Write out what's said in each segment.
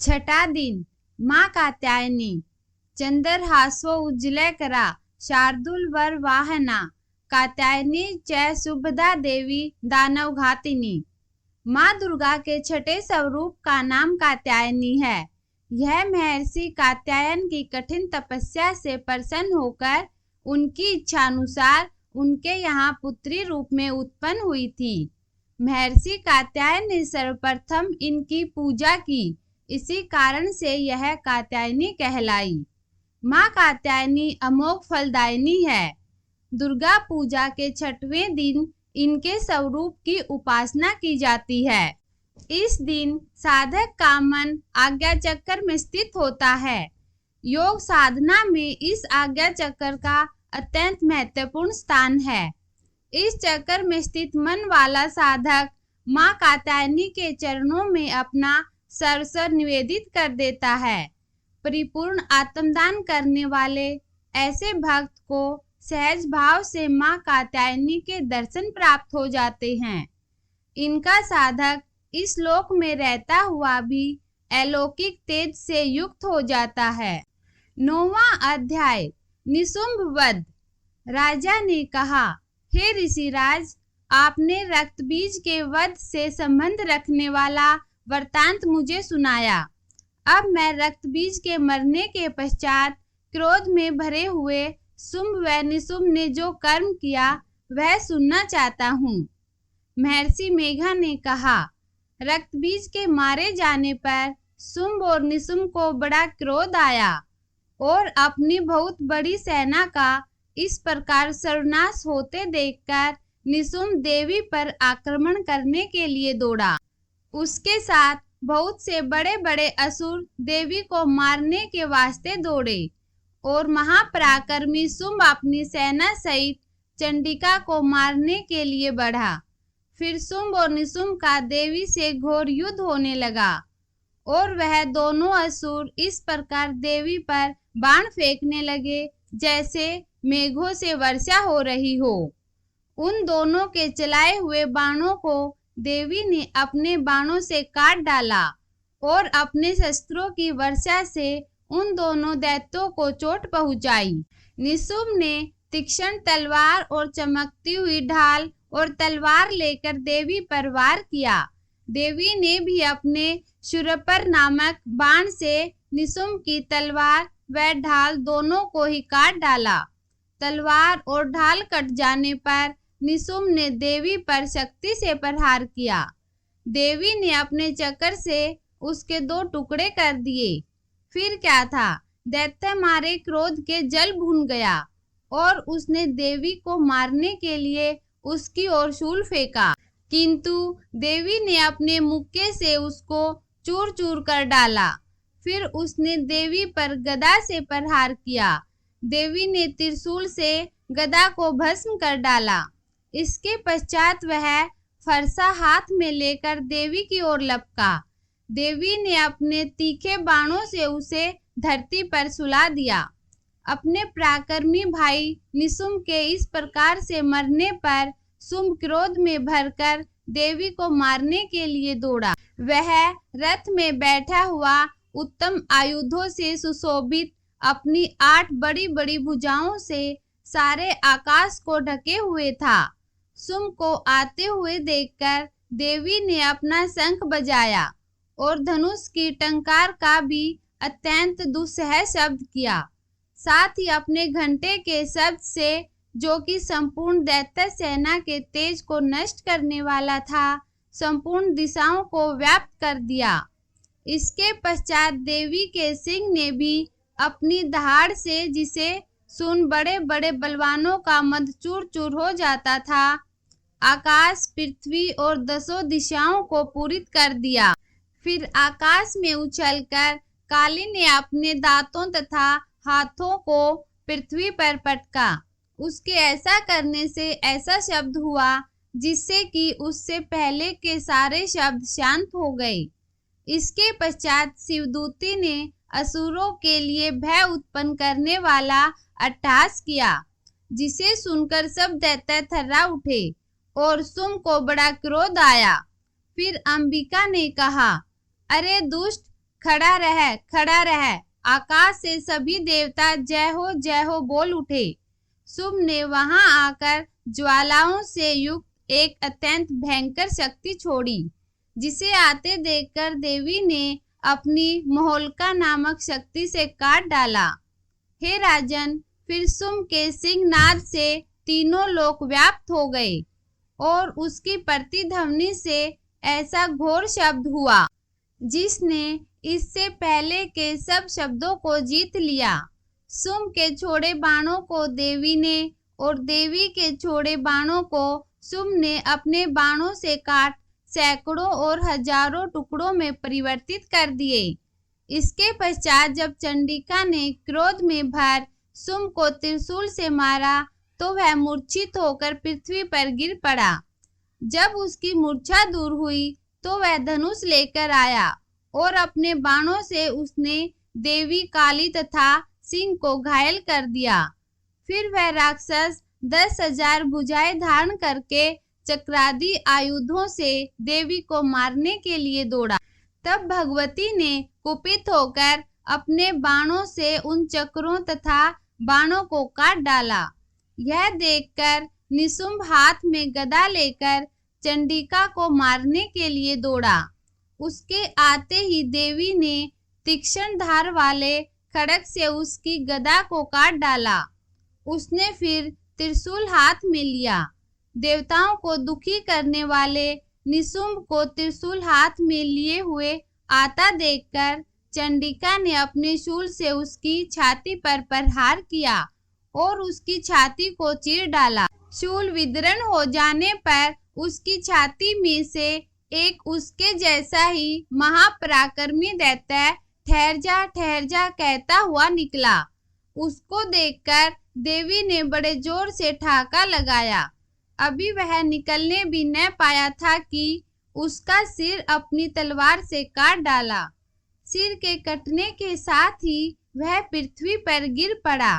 छठा दिन माँ कात्यायनी चंद्रहासो उज्ज्वलकरा शार्दूलवर वाहना कात्यायनी च शुभदा देवी दानवघातिनी। माँ दुर्गा के छठे स्वरूप का नाम कात्यायनी है। यह महर्षि कात्यायन की कठिन तपस्या से प्रसन्न होकर उनकी इच्छानुसार उनके यहाँ पुत्री रूप में उत्पन्न हुई थी। महर्षि कात्यायन ने सर्वप्रथम इनकी पूजा की, इसी कारण से यह कात्यायनी कहलाई। माँ कात्यायनी अमोघ फलदायिनी है। दुर्गा पूजा के छठवें दिन इनके स्वरूप की उपासना की जाती है। इस दिन साधक का मन आज्ञा चक्र में स्थित होता है। योग साधना में इस आज्ञा चक्र का अत्यंत महत्वपूर्ण स्थान है। इस चक्र में स्थित मन वाला साधक माँ कात्यायनी के चरणों में अपना सर्वस्व निवेदित कर देता है। परिपूर्ण आत्मदान करने वाले ऐसे भक्त को सहज भाव से माँ कात्यायनी के दर्शन प्राप्त हो जाते हैं। इनका साधक इस लोक में रहता हुआ भी अलौकिक तेज से युक्त हो जाता है। 9वां अध्याय निशुंभ वध। राजा ने कहा, हे ऋषिराज, आपने रक्तबीज के वध से संबंध रखने वाला वृतांत मुझे सुनाया। अब मैं रक्तबीज के मरने के पश्चात क्रोध में भरे हुए शुंभ व निशुंभ ने जो कर्म किया वह सुनना चाहता हूँ। महर्षि मेघा ने कहा, रक्तबीज के मारे जाने पर शुंभ और निशुंभ को बड़ा क्रोध आया और अपनी बहुत बड़ी सेना का इस प्रकार सर्वनाश होते देखकर निशुंभ देवी पर आक्रमण करने के लिए दौड़ा। उसके साथ बहुत से बड़े बड़े असुर देवी को मारने के वास्ते दौड़े और महापराक्रमी शुंभ अपनी सेना सहित चंडिका को मारने के लिए बढ़ा। फिर शुंभ और निशुंभ का देवी से घोर युद्ध होने लगा और वह दोनों असुर इस प्रकार देवी पर बाण फेंकने लगे जैसे मेघों से वर्षा हो रही हो। उन दोनों के चलाए हुए बाणों को देवी ने अपने बाणों से काट डाला और अपने शस्त्रों की वर्षा से उन दोनों दैत्यों को चोट पहुंचाई। निशुंभ ने तीक्ष्ण तलवार और चमकती हुई ढाल और तलवार लेकर देवी पर वार किया। देवी ने भी अपने शूरपर नामक बाण से निशुंभ की तलवार व ढाल दोनों को ही काट डाला। तलवार और ढाल कट जाने पर निशुंभ ने देवी पर शक्ति से प्रहार किया। देवी ने अपने चक्र से उसके 2 टुकड़े कर दिए। फिर क्या था, दैत्य मारे क्रोध के जल भून गया और उसने देवी को मारने के लिए उसकी ओर शूल फेंका, किंतु देवी ने अपने मुक्के से उसको चूर चूर कर डाला। फिर उसने देवी पर गदा से प्रहार किया। देवी ने त्रिशूल से गदा को भस्म कर डाला। इसके पश्चात वह फरसा हाथ में लेकर देवी की ओर लपका। देवी ने अपने तीखे बाणों से उसे धरती पर सुला दिया। अपने पराक्रमी भाई निशुंभ के इस प्रकार से मरने पर शुंभ क्रोध में भरकर देवी को मारने के लिए दौड़ा। वह रथ में बैठा हुआ उत्तम आयुधों से सुशोभित अपनी 8 बड़ी बड़ी भुजाओं से सारे आकाश को ढके हुए था। शुंभ को आते हुए देखकर देवी ने अपना शंख बजाया और धनुष की टंकार का भी अत्यंत दुस्सह शब्द किया। साथ ही अपने घंटे के शब्द से, जो कि संपूर्ण दैत्य सेना के तेज को नष्ट करने वाला था, संपूर्ण दिशाओं को व्याप्त कर दिया। इसके पश्चात देवी के सिंह ने भी अपनी दहाड़ से, जिसे सुन बड़े बड़े बलवानों का मद चूर चूर हो जाता था, आकाश, पृथ्वी और 10 दिशाओं को पूरित कर दिया। फिर आकाश में उछलकर काली ने अपने दांतों तथा हाथों को पृथ्वी पर पटका। उसके ऐसा करने से ऐसा शब्द हुआ जिससे कि उससे पहले के सारे शब्द शांत हो गए। इसके पश्चात शिवदूती ने असुरों के लिए भय उत्पन्न करने वाला अट्टहास किया, जिसे सुनकर सब दैत्य थर्रा उठे और शुंभ को बड़ा क्रोध आया। फिर अंबिका ने कहा, अरे दुष्ट, खड़ा रह। आकाश से सभी देवता जय हो बोल उठे। शुंभ ने वहां आकर ज्वालाओं से युक्त एक अत्यंत भयंकर शक्ति छोड़ी, जिसे आते देखकर देवी ने अपनी मोहल्का नामक शक्ति से काट डाला। हे राजन, फिर शुंभ के सिंहनाद से तीनों लोक व्याप्त हो गए और उसकी प्रतिध्वनि से ऐसा घोर शब्द हुआ जिसने इससे पहले के सब शब्दों को जीत लिया। शुंभ के छोड़े बाणों को देवी ने और देवी के छोड़े बाणों को शुंभ ने अपने बाणों से काट सैकड़ों और हजारों टुकड़ों में परिवर्तित कर दिए। इसके पश्चात जब चंडिका ने क्रोध में भर शुंभ को त्रिशूल से मारा तो वह मूर्छित होकर पृथ्वी पर गिर पड़ा। जब उसकी मूर्छा दूर हुई तो वह धनुष लेकर आया और अपने बाणों से उसने देवी काली तथा सिंह को घायल कर दिया। फिर वह राक्षस 10,000 भुजाएं धारण करके चक्रादि आयुधों से देवी को मारने के लिए दौड़ा। तब भगवती ने कुपित होकर अपने बाणों से उन चक्रों तथा बाणों को काट डाला। यह देखकर निशुंभ हाथ में गदा लेकर चंडिका को मारने के लिए दौड़ा। उसके आते ही देवी ने तीक्ष्ण धार वाले खड्ग से उसकी गदा को काट डाला। उसने फिर त्रिशूल हाथ में लिया। देवताओं को दुखी करने वाले निशुंभ को त्रिशूल हाथ में लिए हुए आता देखकर चंडिका ने अपने शूल से उसकी छाती पर प्रहार किया और उसकी छाती को चीर डाला। शूल विदीर्ण हो जाने पर उसकी छाती में से एक उसके जैसा ही महापराक्रमी दैत्य ठहर जा कहता हुआ निकला। उसको देखकर देवी ने बड़े जोर से ठाका लगाया। अभी वह निकलने भी न पाया था कि उसका सिर अपनी तलवार से काट डाला। सिर के कटने के साथ ही वह पृथ्वी पर गिर पड़ा।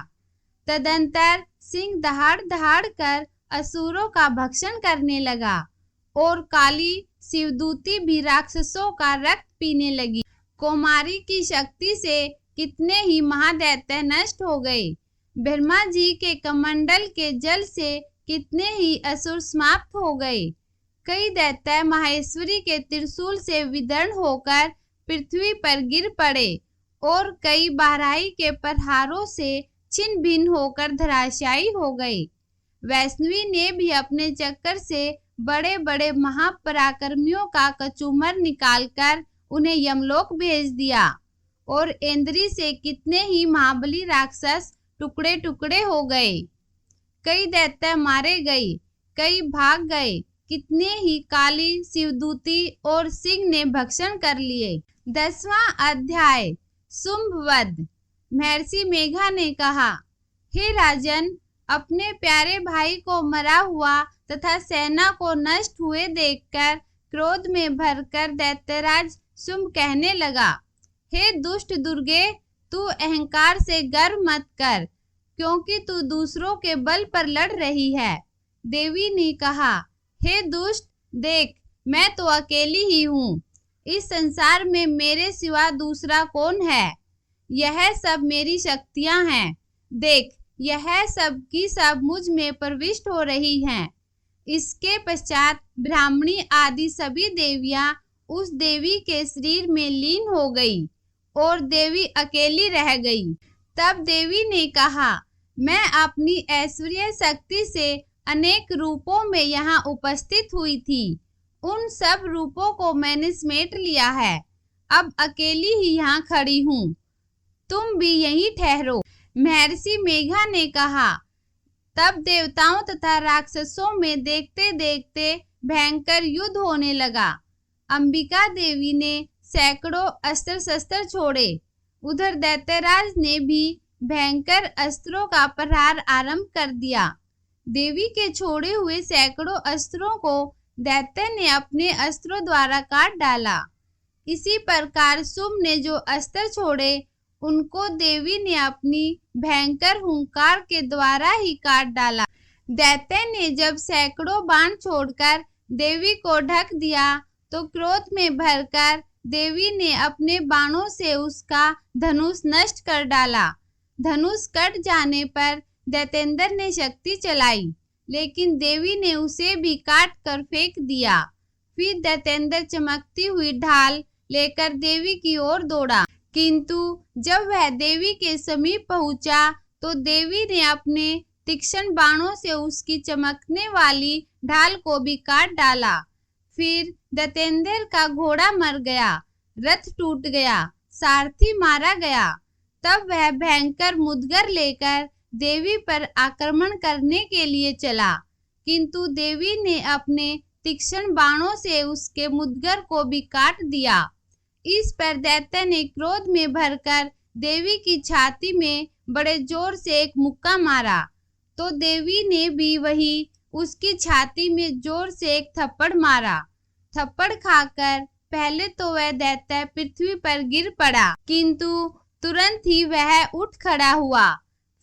तदंतर सिंह दहाड़ दहाड़ कर असुरों का भक्षण करने लगा और काली शिवदूती भी राक्षसों का रक्त पीने लगी। कौमारी की शक्ति से कितने ही महादैत्य नष्ट हो गए। ब्रह्मा जी के कमंडल के जल से कितने ही असुर समाप्त हो गए। कई दैत्य माहेश्वरी के त्रिशूल से विदीर्ण होकर पृथ्वी पर गिर पड़े और कई बाराही के प्रहारों से छिन्न भिन्न होकर धराशायी हो गए। वैष्णवी ने भी अपने चक्कर से बड़े बड़े महापराक्रमियों का कचूमर निकालकर उन्हें यमलोक भेज दिया और इंद्री से कितने ही महाबली राक्षस टुकड़े टुकड़े हो गए। कई दैत्य मारे गए, कई भाग गए, कितने ही काली शिवदूती और सिंह ने भक्षण कर लिए। 10वां अध्याय शुंभ वध। महर्षि मेघा ने कहा, हे राजन, अपने प्यारे भाई को मरा हुआ तथा सेना को नष्ट हुए देखकर क्रोध में भरकर दैत्यराज शुंभ कहने लगा, हे दुष्ट दुर्गे, तू अहंकार से गर्व मत कर, क्योंकि तू दूसरों के बल पर लड़ रही है। देवी ने कहा, हे दुष्ट, देख, मैं तो अकेली ही हूँ। इस संसार में मेरे सिवा दूसरा कौन है? यह सब मेरी शक्तियां हैं। देख, यह सब की सब मुझ में प्रविष्ट हो रही हैं। इसके पश्चात ब्राह्मणी आदि सभी देवियां उस देवी के शरीर में लीन हो गई और देवी अकेली रह गई। तब देवी ने कहा, मैं अपनी ऐश्वर्य शक्ति से अनेक रूपों में यहाँ उपस्थित हुई थी। उन सब रूपों को मैंने समेट लिया है। अब अकेली ही यहाँ खड़ी हूँ। तुम भी यहीं ठहरो। महर्षि मेघा ने कहा। तब देवताओं तथा राक्षसों में देखते देखते भयंकर युद्ध होने लगा। अंबिका देवी ने सैकड़ों अस्त्र शस्त्र छोड़े। उधर दैत्यराज ने भी भयंकर अस्त्रों का प्रहार आरंभ कर दिया। देवी के छोड़े हुए सैकड़ों अस्त्रों को दैत्य ने अपने अस्त्रों द्वारा काट डाला। इसी प्रकार शुंभ ने जो अस्त्र छोड़े उनको देवी ने अपनी भयंकर हुंकार के द्वारा ही काट डाला। दैत्य ने जब सैकड़ों बाण छोड़कर देवी को ढक दिया तो क्रोध में भरकर देवी ने अपने बाणों से उसका धनुष नष्ट कर डाला। धनुष कट जाने पर दैत्येंद्र ने शक्ति चलाई, लेकिन देवी ने उसे भी काट कर फेंक दिया। फिर दैत्येंद्र चमकती हुई ढाल लेकर देवी की ओर दौड़ा, किंतु जब वह देवी के समीप पहुंचा तो देवी ने अपने तीक्ष्ण बाणों से उसकी चमकने वाली ढाल को भी काट डाला। फिर दैत्येंद्र का घोड़ा मर गया, रथ टूट गया, सारथी मारा गया। तब वह भयंकर मुदगर लेकर देवी पर आक्रमण करने के लिए चला, किंतु देवी ने अपने तीक्ष्ण बाणों से उसके मुदगर को भी काट दिया। इस पर दैत्य ने क्रोध में भरकर देवी की छाती में बड़े जोर से एक मुक्का मारा, तो देवी ने भी वही उसकी छाती में जोर से एक थप्पड़ मारा। थप्पड़ खाकर पहले तो वह दैत्य पृथ्वी पर गिर पड़ा, किंतु तुरंत ही वह उठ खड़ा हुआ।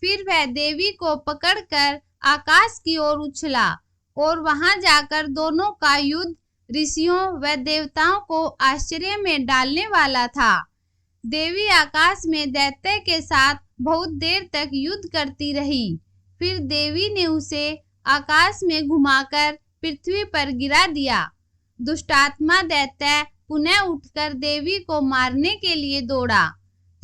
फिर वह देवी को पकड़कर आकाश की ओर उछला और वहां जाकर दोनों का युद्ध ऋषियों व देवताओं को आश्चर्य में डालने वाला था। देवी आकाश में दैत्य के साथ बहुत देर तक युद्ध करती रही। फिर देवी ने उसे आकाश में घुमाकर पृथ्वी पर गिरा दिया। दुष्टात्मा दैत्य पुनः उठकर देवी को मारने के लिए दौड़ा।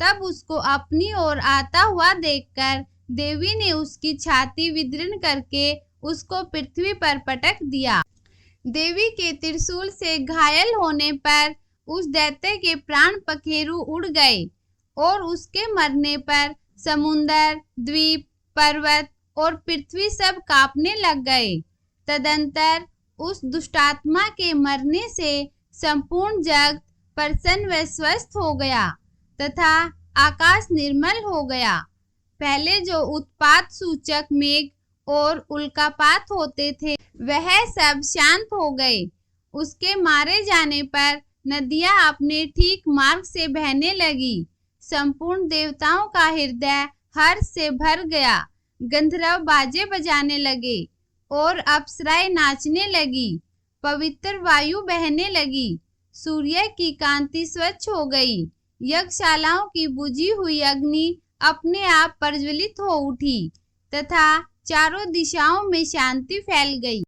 तब उसको अपनी ओर आता हुआ देखकर देवी ने उसकी छाती विदीर्ण करके उसको पृथ्वी पर पटक दिया। देवी के त्रिशूल से घायल होने पर उस दैत्य के प्राण पखेरु उड़ गए और उसके मरने पर समुंदर, द्वीप, पर्वत और पृथ्वी सब कांपने लग गए। तदंतर उस दुष्टात्मा के मरने से संपूर्ण जगत प्रसन्न व स्वस्थ हो गया तथा आकाश निर्मल हो गया। पहले जो उत्पात सूचक मेघ और उल्कापात होते थे वह सब शांत हो गए। उसके मारे जाने पर नदियां अपने ठीक मार्ग से बहने लगी। संपूर्ण देवताओं का हृदय हर्ष से भर गया। गंधर्व बाजे बजाने लगे और अप्सराएं नाचने लगी। पवित्र वायु बहने लगी। सूर्य की कांति स्वच्छ हो गई। यज्ञशालाओं की बुझी हुई अग्नि अपने आप प्रज्वलित हो उठी तथा चारों दिशाओं में शांति फैल गई।